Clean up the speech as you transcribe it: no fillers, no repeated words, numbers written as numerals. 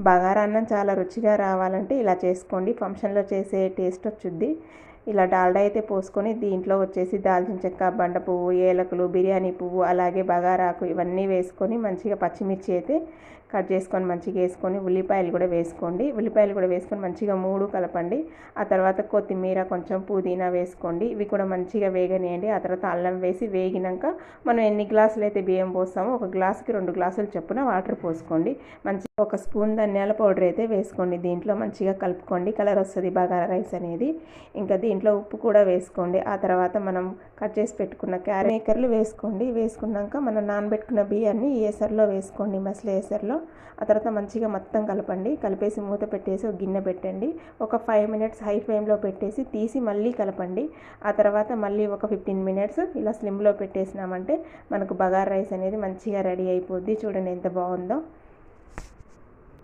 బగారా అన్నం చాలా రుచిగా రావాలంటే ఇలా చేసుకోండి. ఫంక్షన్లో చేసే టేస్ట్ వచ్చుద్ది. ఇలా డాల్డా అయితే పోసుకొని దీంట్లో వచ్చేసి దాల్చిన చెక్క, బండ పువ్వు, ఏలకులు, బిర్యానీ పువ్వు, అలాగే బగారాకు ఇవన్నీ వేసుకొని మంచిగా పచ్చిమిర్చి అయితే కట్ చేసుకొని మంచిగా వేసుకొని ఉల్లిపాయలు కూడా వేసుకొని మంచిగా మూడు కలపండి. ఆ తర్వాత కొత్తిమీర, కొంచెం పుదీనా వేసుకోండి. ఇవి కూడా మంచిగా వేగనియండి. ఆ తర్వాత అల్లం వేసి వేగినాక మనం ఎన్ని గ్లాసులు అయితే బియ్యం పోస్తామో ఒక గ్లాసుకి 2 గ్లాసులు చొప్పున వాటర్ పోసుకోండి. మంచి ఒక స్పూన్ ధనియాల పౌడర్ అయితే వేసుకోండి. దీంట్లో మంచిగా కలుపుకోండి, కలర్ వస్తుంది బగారా రైస్ అనేది. ఇంకా దీంట్లో ఉప్పు కూడా వేసుకోండి. ఆ తర్వాత మనం కట్ చేసి పెట్టుకున్న క్యారెట్ మేకర్లు వేసుకోండి. వేసుకున్నాక మనం నానబెట్టుకున్న బియ్యాన్ని ఈ ఎసరులో వేసుకోండి, మసలి ఎసరులో. ఆ తర్వాత మంచిగా మొత్తం కలపండి. కలిపేసి మూత పెట్టేసి ఒక గిన్నె పెట్టండి. ఒక 5 మినిట్స్ హై ఫ్లేమ్లో పెట్టేసి తీసి మళ్ళీ కలపండి. ఆ తర్వాత మళ్ళీ ఒక 15 మినిట్స్ ఇలా స్లిమ్లో పెట్టేసినామంటే మనకు బగారా రైస్ అనేది మంచిగా రెడీ అయిపోద్ది. చూడండి ఎంత బాగుందో.